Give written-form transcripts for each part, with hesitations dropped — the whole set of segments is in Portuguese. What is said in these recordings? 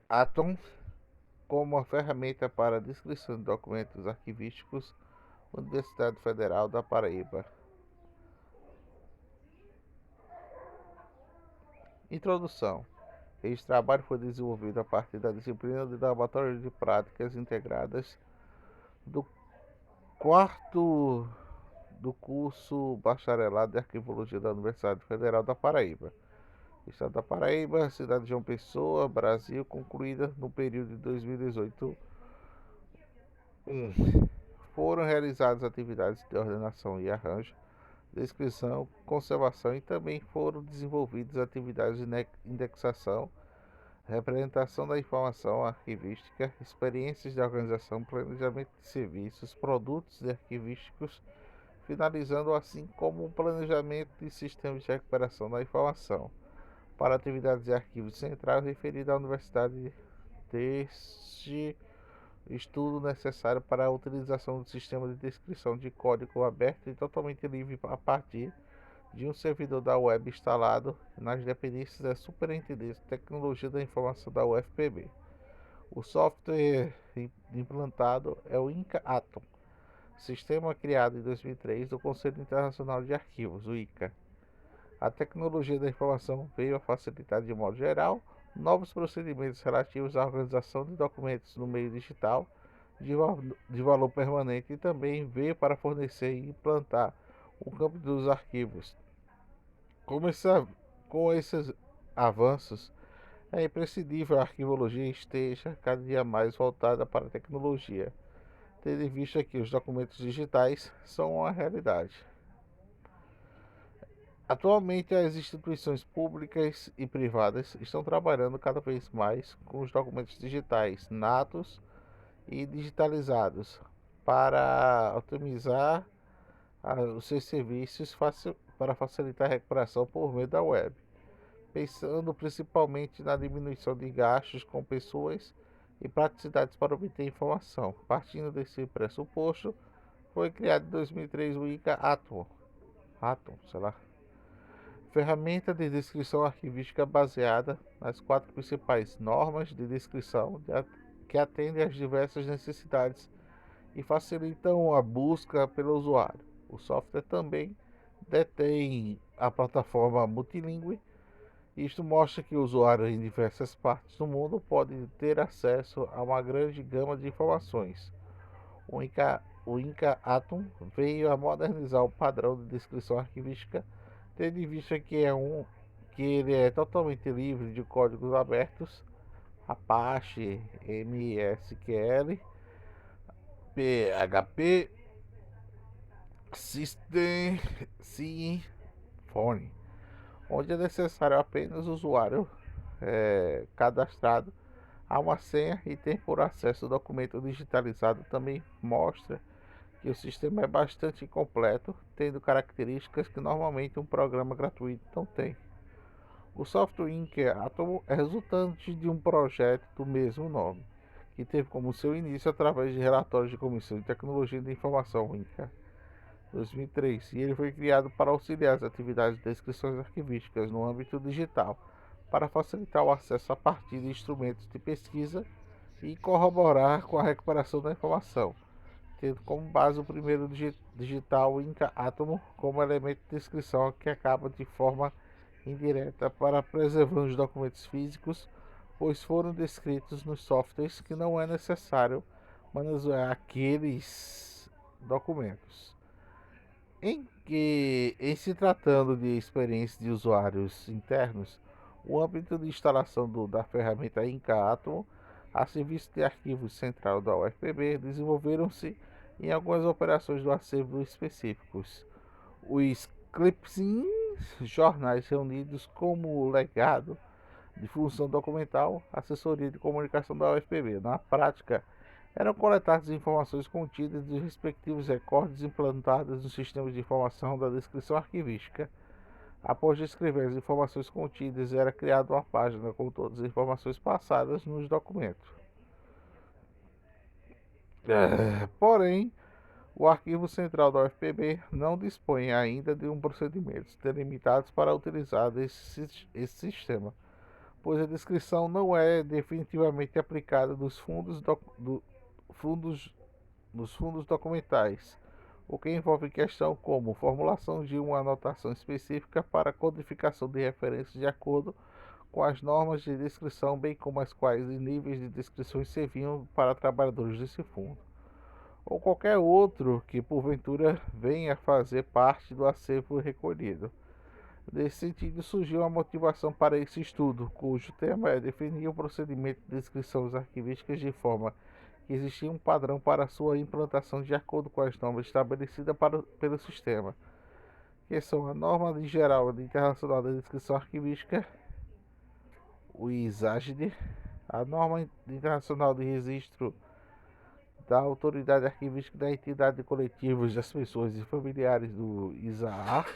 Atom como uma ferramenta para descrição de documentos arquivísticos, Universidade Federal da Paraíba. Introdução. Este trabalho foi desenvolvido a partir da disciplina de Laboratório de Práticas Integradas do quarto do curso Bacharelado de Arquivologia da Universidade Federal da Paraíba. Estado da Paraíba, cidade de João Pessoa, Brasil, concluída no período de 2018. Foram realizadas atividades de ordenação e arranjo, descrição, conservação e também foram desenvolvidas atividades de indexação, representação da informação arquivística, experiências de organização, planejamento de serviços, produtos arquivísticos, finalizando assim como o planejamento de sistemas de recuperação da informação para atividades de arquivos centrais referidas à universidade deste estudo necessário para a utilização do sistema de descrição de código aberto e totalmente livre a partir de um servidor da web instalado nas dependências da Superintendência de Tecnologia da Informação da UFPB. O software implantado é o Inca Atom, sistema criado em 2003 do Conselho Internacional de Arquivos, o ICA. A tecnologia da informação veio a facilitar, de modo geral, novos procedimentos relativos à organização de documentos no meio digital de valor permanente e também veio para fornecer e implantar o campo dos arquivos. Com esses avanços, é imprescindível que a arquivologia esteja cada dia mais voltada para a tecnologia, tendo em vista que os documentos digitais são uma realidade. Atualmente, as instituições públicas e privadas estão trabalhando cada vez mais com os documentos digitais natos e digitalizados para otimizar os seus serviços para facilitar a recuperação por meio da web, pensando principalmente na diminuição de gastos com pessoas e praticidades para obter informação. Partindo desse pressuposto, foi criado em 2003 o ICA Atom, ferramenta de descrição arquivística baseada nas 4 principais normas de descrição que atendem às diversas necessidades e facilitam a busca pelo usuário. O software também detém a plataforma multilingüe. Isto mostra que o usuário em diversas partes do mundo pode ter acesso a uma grande gama de informações. O Inca Atom veio a modernizar o padrão de descrição arquivística, tendo em vista que ele é totalmente livre de códigos abertos, Apache, MySQL, PHP, System, Symfony, onde é necessário apenas o usuário cadastrado a uma senha e ter por acesso ao documento digitalizado. Também mostra que o sistema é bastante completo, tendo características que normalmente um programa gratuito não tem. O software Inca Atom é resultante de um projeto do mesmo nome, que teve como seu início através de relatórios de Comissão de Tecnologia de Informação Inca 2003, e ele foi criado para auxiliar as atividades de descrições arquivísticas no âmbito digital, para facilitar o acesso a partir de instrumentos de pesquisa e corroborar com a recuperação da informação, tendo como base o primeiro digital Inca Atom como elemento de descrição que acaba de forma indireta para preservar os documentos físicos, pois foram descritos nos softwares que não é necessário manusear aqueles documentos. Em se tratando de experiências de usuários internos, o âmbito de instalação da ferramenta Inca Atom a serviço de arquivos central da UFPB desenvolveram-se em algumas operações do acervo específicos. Os clipzinhos, jornais reunidos como legado de função documental, assessoria de comunicação da UFPB. Na prática, eram coletadas informações contidas nos respectivos recordes implantados nos sistemas de informação da descrição arquivística. Após descrever as informações contidas, era criada uma página com todas as informações passadas nos documentos. Porém, o Arquivo Central da UFPB não dispõe ainda de procedimentos delimitados para utilizar esse sistema, pois a descrição não é definitivamente aplicada fundos, nos fundos documentais, o que envolve questão como formulação de uma anotação específica para codificação de referências de acordo com as normas de descrição, bem como as quais níveis de descrições serviam para trabalhadores desse fundo, ou qualquer outro que porventura venha a fazer parte do acervo recolhido. Nesse sentido, surgiu a motivação para esse estudo, cujo tema é definir o procedimento de descrições arquivísticas de forma que existia um padrão para sua implantação de acordo com as normas estabelecidas pelo sistema, que são a Norma de Geral Internacional de Descrição Arquivística, o ISAGD, a Norma Internacional de Registro da Autoridade Arquivística da Entidade de Coletivos das Pessoas e Familiares do ISAAR,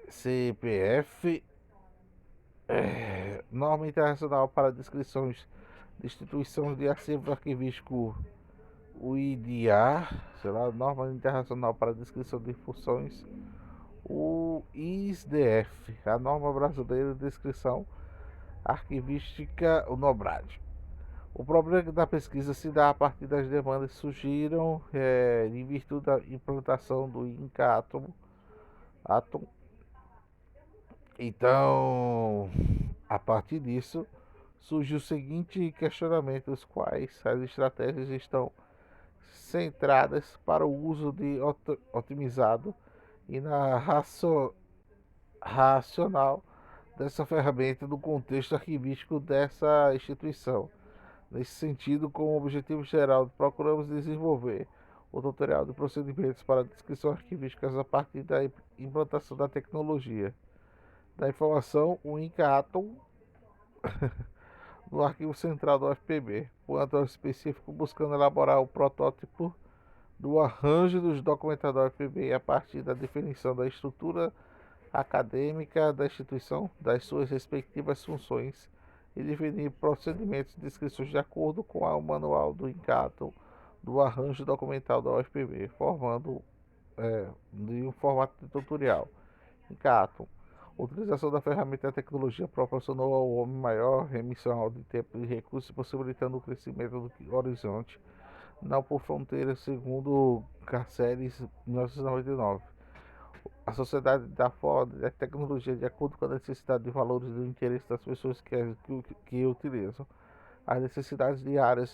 CPF, Norma Internacional para Descrições de Instituições de Acervo Arquivístico, o IDA, Norma Internacional para Descrição de Funções, o ISDF, a Norma Brasileira de Descrição Arquivística, o NOBRAD. O problema da pesquisa se dá a partir das demandas que surgiram em virtude da implantação do INCA Atom. Então, a partir disso, surge o seguinte questionamento: os quais as estratégias estão centradas para o uso de otimizado e na racional dessa ferramenta no contexto arquivístico dessa instituição. Nesse sentido, com o objetivo geral, procuramos desenvolver o tutorial de procedimentos para descrição arquivísticas a partir da implantação da tecnologia da informação, o INCA Atom, no arquivo central do UFPB, quanto ao específico, buscando elaborar o protótipo do arranjo dos documentos da UFPB a partir da definição da estrutura acadêmica da instituição, das suas respectivas funções e definir procedimentos de descrições de acordo com o manual do INCATO do arranjo documental da UFPB, formando de um formato de tutorial. INCATO. A utilização da ferramenta e da tecnologia proporcionou ao homem maior remissão de tempo e recursos, possibilitando o crescimento do horizonte, não por fronteiras, segundo Carceres, 1999. A sociedade dá foda da tecnologia de acordo com a necessidade de valores e do interesse das pessoas que utilizam. As necessidades diárias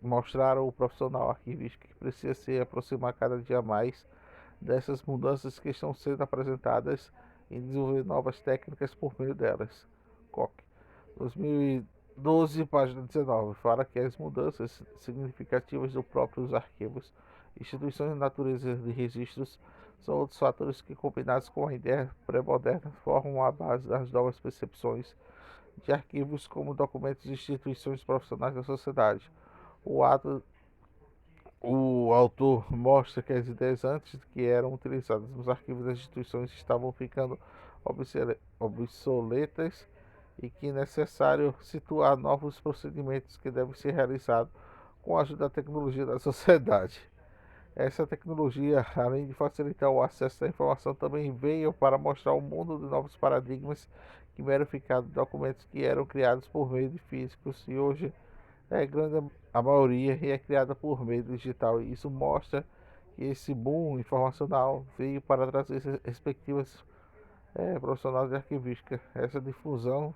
mostraram o profissional arquivista que precisa se aproximar cada dia mais dessas mudanças que estão sendo apresentadas e desenvolver novas técnicas por meio delas. Koch, 2012, página 19, fala que as mudanças significativas dos próprios arquivos, instituições de natureza de registros, são outros fatores que, combinados com a ideia pré-moderna, formam a base das novas percepções de arquivos como documentos de instituições profissionais da sociedade. O autor mostra que as ideias antes que eram utilizadas nos arquivos das instituições estavam ficando obsoletas e que é necessário situar novos procedimentos que devem ser realizados com a ajuda da tecnologia da sociedade. Essa tecnologia, além de facilitar o acesso à informação, também veio para mostrar o mundo de novos paradigmas que verificaram documentos que eram criados por meio de físicos e hoje grande a maioria é criada por meio digital. E isso mostra que esse boom informacional veio para trazer perspectivas profissionais de arquivística. Essa difusão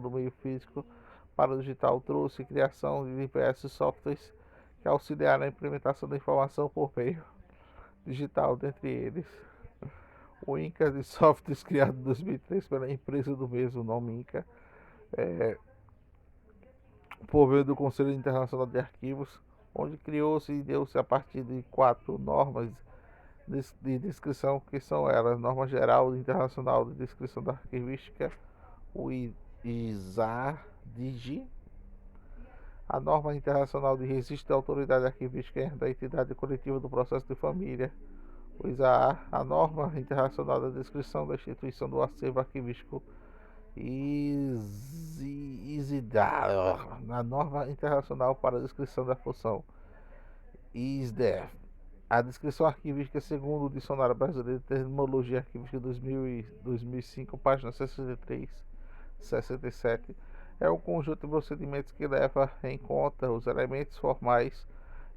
do meio físico para o digital trouxe criação de diversos softwares que auxiliaram a implementação da informação por meio digital, dentre eles o INCA de softwares criado em 2003 pela empresa do mesmo nome INCA, por meio do Conselho Internacional de Arquivos, onde criou-se e deu-se a partir de 4 normas de descrição, que são elas: Norma Geral Internacional de Descrição da Arquivística, o ISAR-DIGI, a Norma Internacional de Registro da Autoridade Arquivística da Entidade Coletiva do Processo de Família, o ISAAR, a Norma Internacional da Descrição da Instituição do Acervo Arquivístico, ISIDA, a Norma Internacional para a Descrição da Função, ISDF, A descrição arquivística, segundo o Dicionário Brasileiro de Terminologia Arquivística 2005, página 63, 67, é um conjunto de procedimentos que leva em conta os elementos formais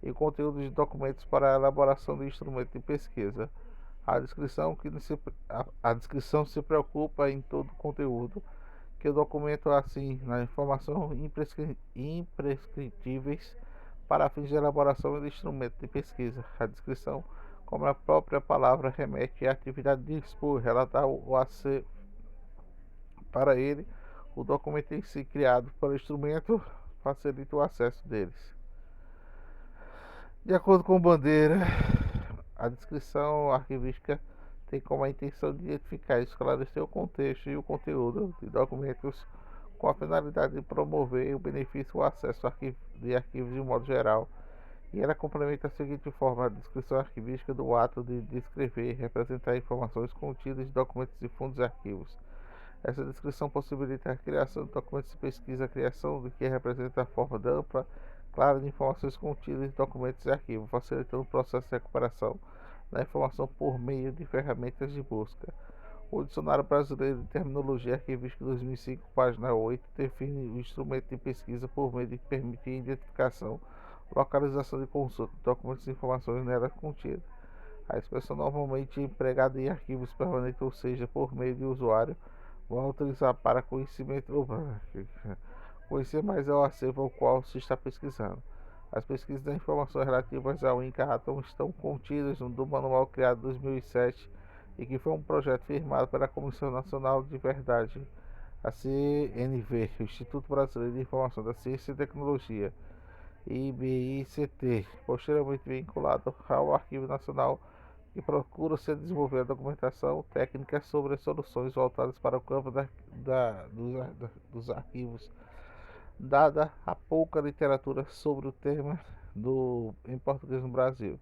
e conteúdos de documentos para a elaboração de instrumento de pesquisa. A descrição se preocupa em todo o conteúdo, que o documento assim na informação imprescritíveis para fins de elaboração de instrumento de pesquisa. A descrição, como a própria palavra remete à atividade de expor, relatar ou a ser para ele, o documento em si criado pelo instrumento facilita o acesso deles. De acordo com Bandeira, a descrição arquivística tem como a intenção de identificar e esclarecer o contexto e o conteúdo de documentos com a finalidade de promover o benefício e o acesso de arquivos de modo geral. E ela complementa da seguinte forma: a descrição arquivística do ato de descrever e representar informações contidas em documentos e fundos e arquivos. Essa descrição possibilita a criação de documentos de pesquisa, a criação de que representa a forma ampla, clara de informações contidas em documentos e arquivos, facilitando o processo de recuperação da informação por meio de ferramentas de busca. O Dicionário Brasileiro de Terminologia Arquivística 2005, página 8, define o instrumento de pesquisa por meio de permitir a identificação, localização e consulta de documentos e informações nela contidas. A expressão normalmente empregada em arquivos permanentes, ou seja, por meio de usuário, vão utilizar para conhecer mais ao acervo ao qual se está pesquisando. As pesquisas das informações relativas ao Inca Atom estão contidas no manual criado em 2007 e que foi um projeto firmado pela Comissão Nacional de Verdade, a CNV, o Instituto Brasileiro de Informação da Ciência e Tecnologia, IBICT, posteriormente vinculado ao Arquivo Nacional, que procura se desenvolver a documentação técnica sobre as soluções voltadas para o campo dos arquivos, dada a pouca literatura sobre o tema em português no Brasil.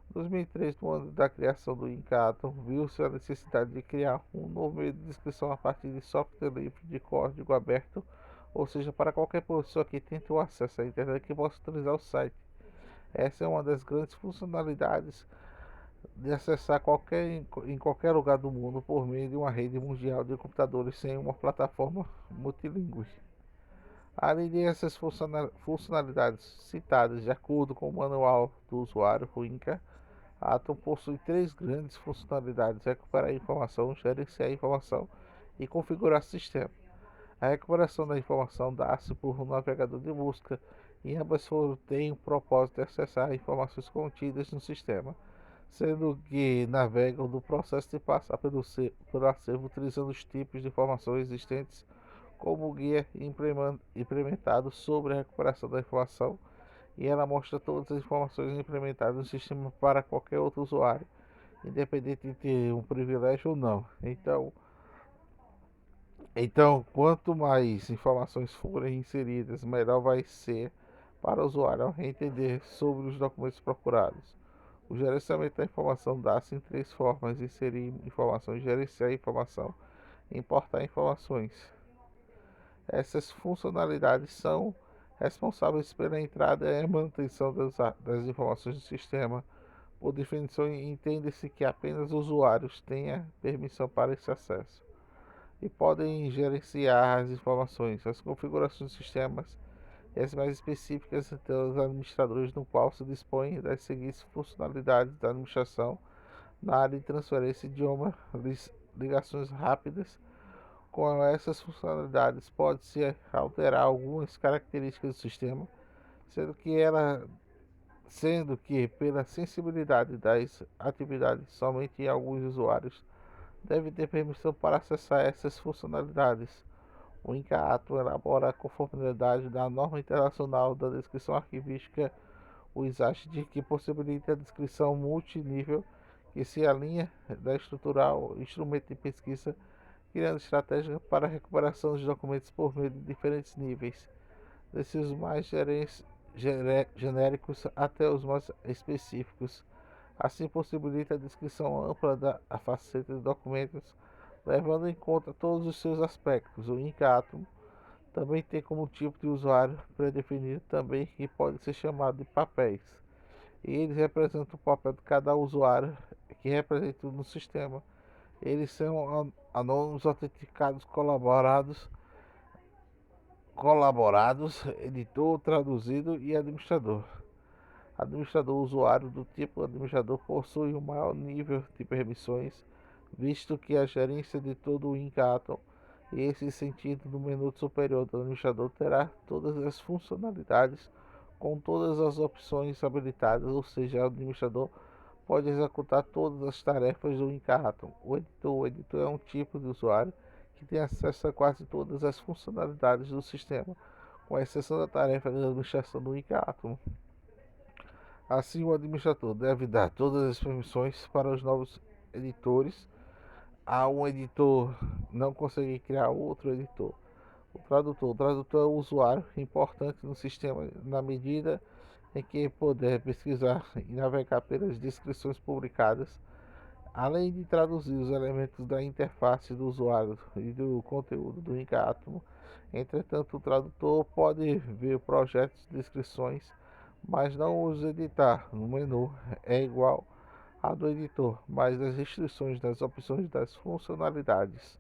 Em 2003, no ano da criação do Inca Atom, viu-se a necessidade de criar um novo meio de descrição a partir de software livre de código aberto, ou seja, para qualquer pessoa que tente o acesso à internet que possa utilizar o site. Essa é uma das grandes funcionalidades de acessar em qualquer lugar do mundo por meio de uma rede mundial de computadores sem uma plataforma multilingüe. Além dessas funcionalidades citadas de acordo com o manual do usuário, o Inca Atom possui três grandes funcionalidades: recuperar a informação, gerenciar a informação e configurar o sistema. A recuperação da informação dá-se por um navegador de busca, e ambas têm o propósito de acessar informações contidas no sistema, sendo que navegam no processo de passar pelo acervo utilizando os tipos de informações existentes como guia implementado sobre a recuperação da informação, e ela mostra todas as informações implementadas no sistema para qualquer outro usuário, independente de ter um privilégio ou não. Então, quanto mais informações forem inseridas, melhor vai ser para o usuário entender sobre os documentos procurados. O gerenciamento da informação dá-se em três formas: inserir informações, gerenciar informação e importar informações. Essas funcionalidades são responsáveis pela entrada e manutenção das informações do sistema. Por definição, entende-se que apenas usuários tenham permissão para esse acesso e podem gerenciar as informações. As configurações dos sistemas e as mais específicas dos administradores, no qual se dispõe das seguintes funcionalidades da administração na área de transferência de idioma, ligações rápidas. Com essas funcionalidades, pode-se alterar algumas características do sistema, sendo que pela sensibilidade das atividades, somente alguns usuários devem ter permissão para acessar essas funcionalidades. O Inca Atom elabora a conformidade da norma internacional da descrição arquivística, o ISAST, que possibilita a descrição multinível que se alinha da estrutural instrumento de pesquisa, criando estratégias para a recuperação dos documentos por meio de diferentes níveis, desde os mais genéricos até os mais específicos. Assim, possibilita a descrição ampla da faceta de documentos, levando em conta todos os seus aspectos. O Inca Atom também tem como tipo de usuário pré-definido também, que pode ser chamado de papéis, e eles representam o papel de cada usuário que representa no sistema. Eles são anônimos, autenticados, colaborados, editor, traduzido e administrador. Administrador usuário do tipo administrador possui o maior nível de permissões, visto que a gerência de todo o Inc. E esse sentido no menu superior do administrador terá todas as funcionalidades com todas as opções habilitadas, ou seja, o administrador pode executar todas as tarefas do Inc. O editor é um tipo de usuário que tem acesso a quase todas as funcionalidades do sistema, com exceção da tarefa de administração do Inc. Assim, o administrador deve dar todas as permissões para os novos editores. A um editor não conseguir criar outro editor. O tradutor é um usuário importante no sistema na medida em que puder pesquisar e navegar pelas descrições publicadas, além de traduzir os elementos da interface do usuário e do conteúdo do Encarto. Entretanto, o tradutor pode ver projetos, descrições, mas não os editar. No menu é igual a do editor, mas as restrições das opções das funcionalidades.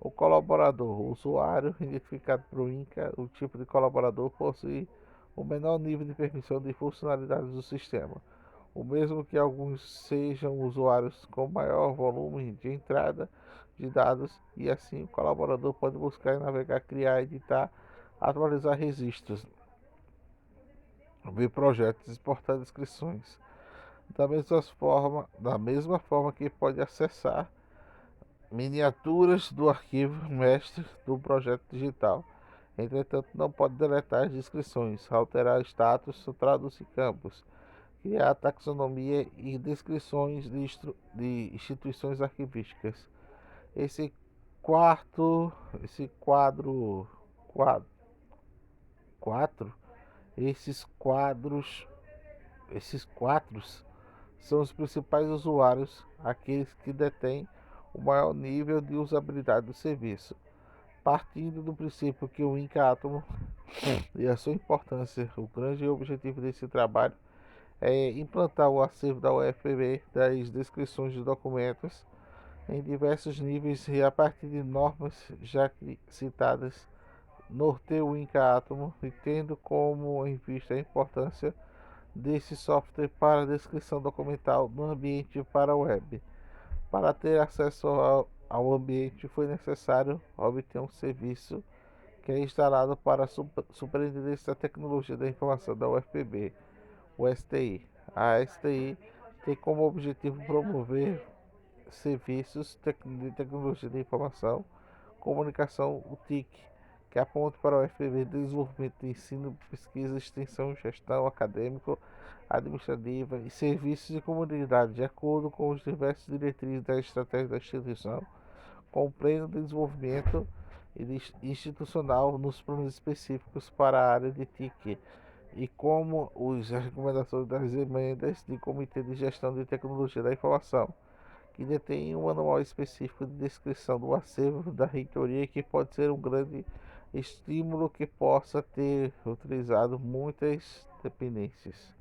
O colaborador, o usuário identificado por Inca, o tipo de colaborador possui o menor nível de permissão de funcionalidades do sistema, o mesmo que alguns sejam usuários com maior volume de entrada de dados, e assim o colaborador pode buscar e navegar, criar, editar, atualizar registros, ver projetos, exportar descrições. Da mesma forma que pode acessar miniaturas do arquivo mestre do projeto digital. Entretanto, não pode deletar as descrições, alterar status, traduzir campos, criar taxonomia e descrições de instituições arquivísticas. Esse quarto, esse quadro, quadro, quatro, esses quadros, esses quadros são os principais usuários, aqueles que detêm o maior nível de usabilidade do serviço. Partindo do princípio que o Inca Atom e a sua importância, o grande objetivo desse trabalho é implantar o acervo da UFPB das descrições de documentos em diversos níveis e a partir de normas já citadas, norteia o Inca Atom e tendo como em vista a importância desse software para a descrição documental no ambiente para a web. Para ter acesso ao ambiente foi necessário obter um serviço que é instalado para a Superintendência da Tecnologia da Informação da UFPB, o STI. A STI tem como objetivo promover serviços de tecnologia da informação, comunicação, o TIC, que aponta para o UFPB desenvolvimento de ensino, pesquisa, extensão, gestão acadêmico, administrativa e serviços de comunidade, de acordo com os diversos diretrizes da estratégia da instituição, com pleno desenvolvimento institucional nos planos específicos para a área de TIC e como as recomendações das emendas do Comitê de Gestão de Tecnologia da Informação, que detém um manual específico de descrição do acervo da reitoria, que pode ser um grande estímulo que possa ter utilizado muitas dependências.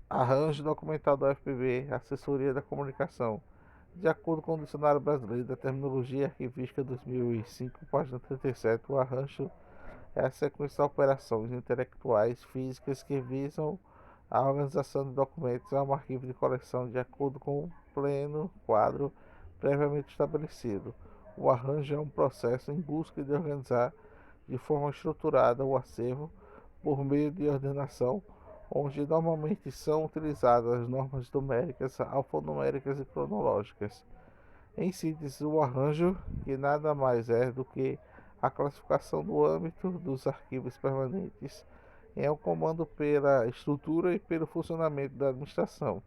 Arranjo documental da UFPB, Assessoria da Comunicação. De acordo com o Dicionário Brasileiro da Terminologia Arquivística 2005, página 37, o arranjo é a sequência de operações intelectuais físicas que visam a organização de documentos a um arquivo de coleção de acordo com um pleno quadro previamente estabelecido. O arranjo é um processo em busca de organizar de forma estruturada o acervo por meio de ordenação, onde normalmente são utilizadas normas numéricas, alfanuméricas e cronológicas. Em síntese, o arranjo, que nada mais é do que a classificação do âmbito dos arquivos permanentes, é um comando pela estrutura e pelo funcionamento da administração.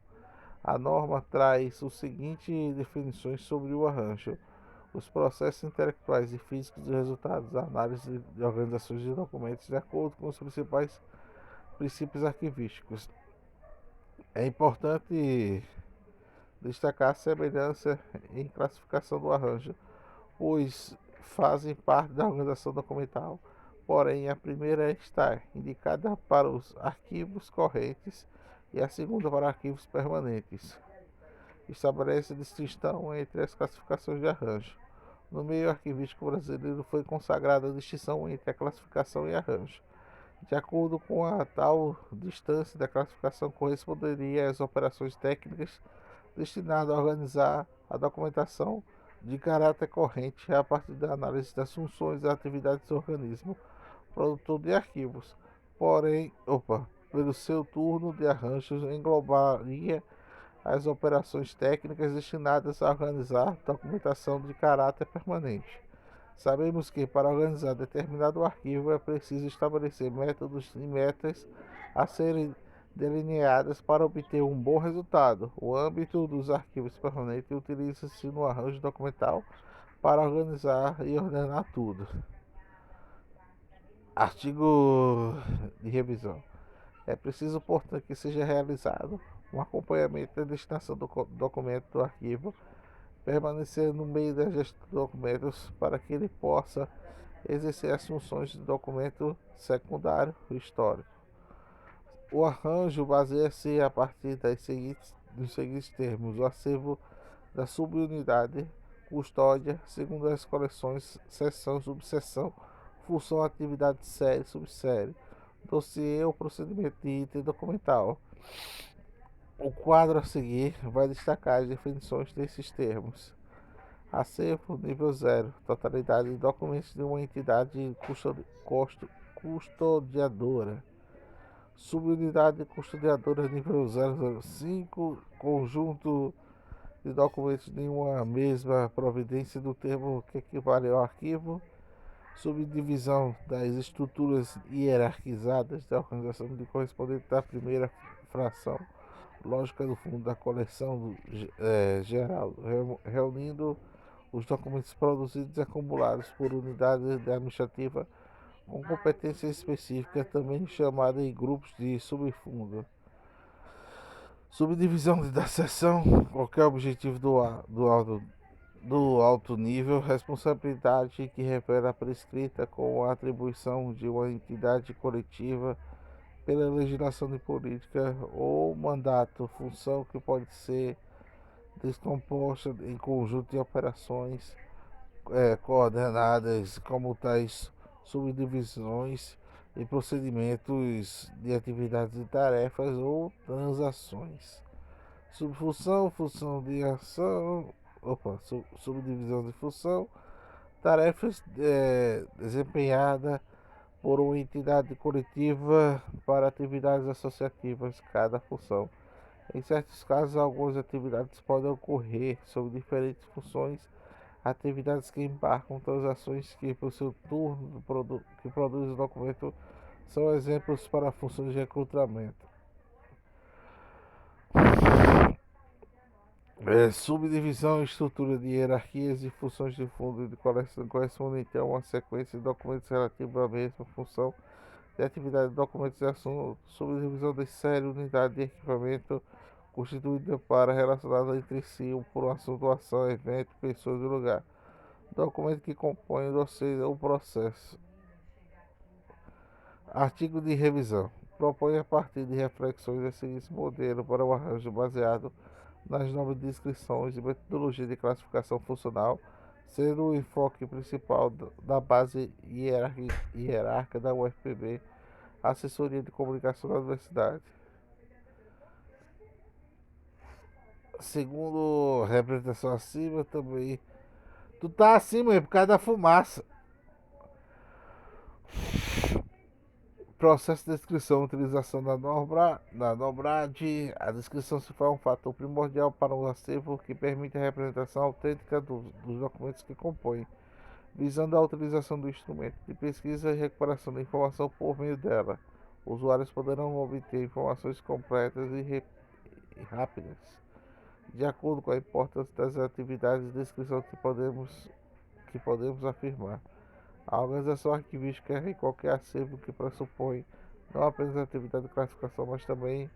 A norma traz as seguintes definições sobre o arranjo: os processos intelectuais e físicos de resultados da análise de organizações de documentos de acordo com os principais princípios arquivísticos. É importante destacar a semelhança em classificação do arranjo, pois fazem parte da organização documental. Porém, a primeira está indicada para os arquivos correntes e a segunda para arquivos permanentes. Estabelece distinção entre as classificações de arranjo. No meio arquivístico brasileiro foi consagrada a distinção entre a classificação e arranjo. De acordo com a tal distância da classificação corresponderia às operações técnicas destinadas a organizar a documentação de caráter corrente a partir da análise das funções e atividades do organismo produtor de arquivos. Porém, pelo seu turno de arranjos englobaria as operações técnicas destinadas a organizar documentação de caráter permanente. Sabemos que, para organizar determinado arquivo, é preciso estabelecer métodos e metas a serem delineadas para obter um bom resultado. O âmbito dos arquivos permanentes utiliza-se no arranjo documental para organizar e ordenar tudo. Artigo de revisão. É preciso, portanto, que seja realizado um acompanhamento da destinação do documento do arquivo, permanecer no meio da gestão de documentos para que ele possa exercer as funções de documento secundário histórico. O arranjo baseia-se a partir dos seguintes termos: o acervo da subunidade, custódia, segundo as coleções, seção, subseção, função, atividade, série, subsérie, dossiê ou procedimento de item documental. O quadro a seguir vai destacar as definições desses termos. Acervo nível 0, totalidade de documentos de uma entidade custodiadora. Subunidade custodiadora nível 005, conjunto de documentos de uma mesma providência do termo que equivale ao arquivo. Subdivisão das estruturas hierarquizadas da organização de correspondente da primeira fração lógica do fundo da coleção geral, reunindo os documentos produzidos e acumulados por unidade administrativa com competência específica, também chamada em grupos de subfundo. Subdivisão da seção, qualquer objetivo do alto nível, responsabilidade que revela a prescrita com a atribuição de uma entidade coletiva pela legislação de política ou mandato, função que pode ser descomposta em conjunto de operações coordenadas como tais subdivisões e procedimentos de atividades e tarefas ou transações. Subfunção, função de ação, subdivisão de função, tarefas desempenhadas por uma entidade coletiva para atividades associativas, cada função. Em certos casos, algumas atividades podem ocorrer sob diferentes funções, atividades que embarcam transações que, por seu turno, que produzem o documento, são exemplos para funções de recrutamento. Subdivisão e estrutura de hierarquias e funções de fundo de coleção correspondente a uma sequência de documentos relativos à mesma função de atividade de documentos e assuntos. Subdivisão de série, unidade de equipamento constituída para relacionada entre si por um assunto, ação, evento, pessoas e lugar. Documento que compõe o dossiê ou processo. Artigo de revisão. Propõe a partir de reflexões a seguinte modelo para o arranjo baseado nas novas descrições e metodologia de classificação funcional, sendo o enfoque principal da base hierárquica da UFPB, assessoria de comunicação da universidade. Segundo a representação acima, também. Tu tá acima por causa da fumaça. Processo de descrição e utilização da NOBRAD. A descrição se faz um fator primordial para um acervo que permite a representação autêntica dos documentos que compõem, visando a utilização do instrumento de pesquisa e recuperação da informação por meio dela. Usuários poderão obter informações completas e rápidas, de acordo com a importância das atividades de descrição que podemos afirmar. A organização arquivística é qualquer acervo que pressupõe não apenas a atividade de classificação, mas também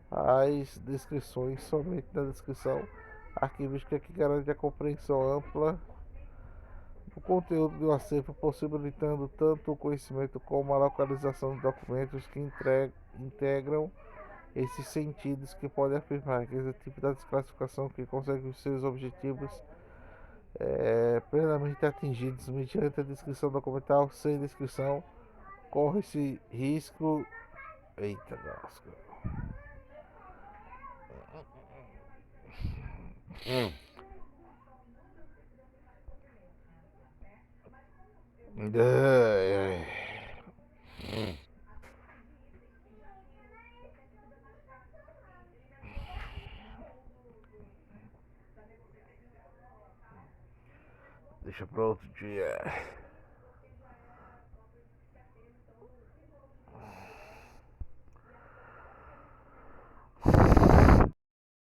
as descrições. Somente na descrição arquivística que garante a compreensão ampla do conteúdo do acervo, possibilitando tanto o conhecimento como a localização de documentos que integram esses sentidos que podem afirmar que as atividades de classificação que conseguem os seus objetivos plenamente atingidos mediante a descrição documental. Sem descrição, corre-se risco. Eita, nossa. Ai, ai. Deixa para outro dia.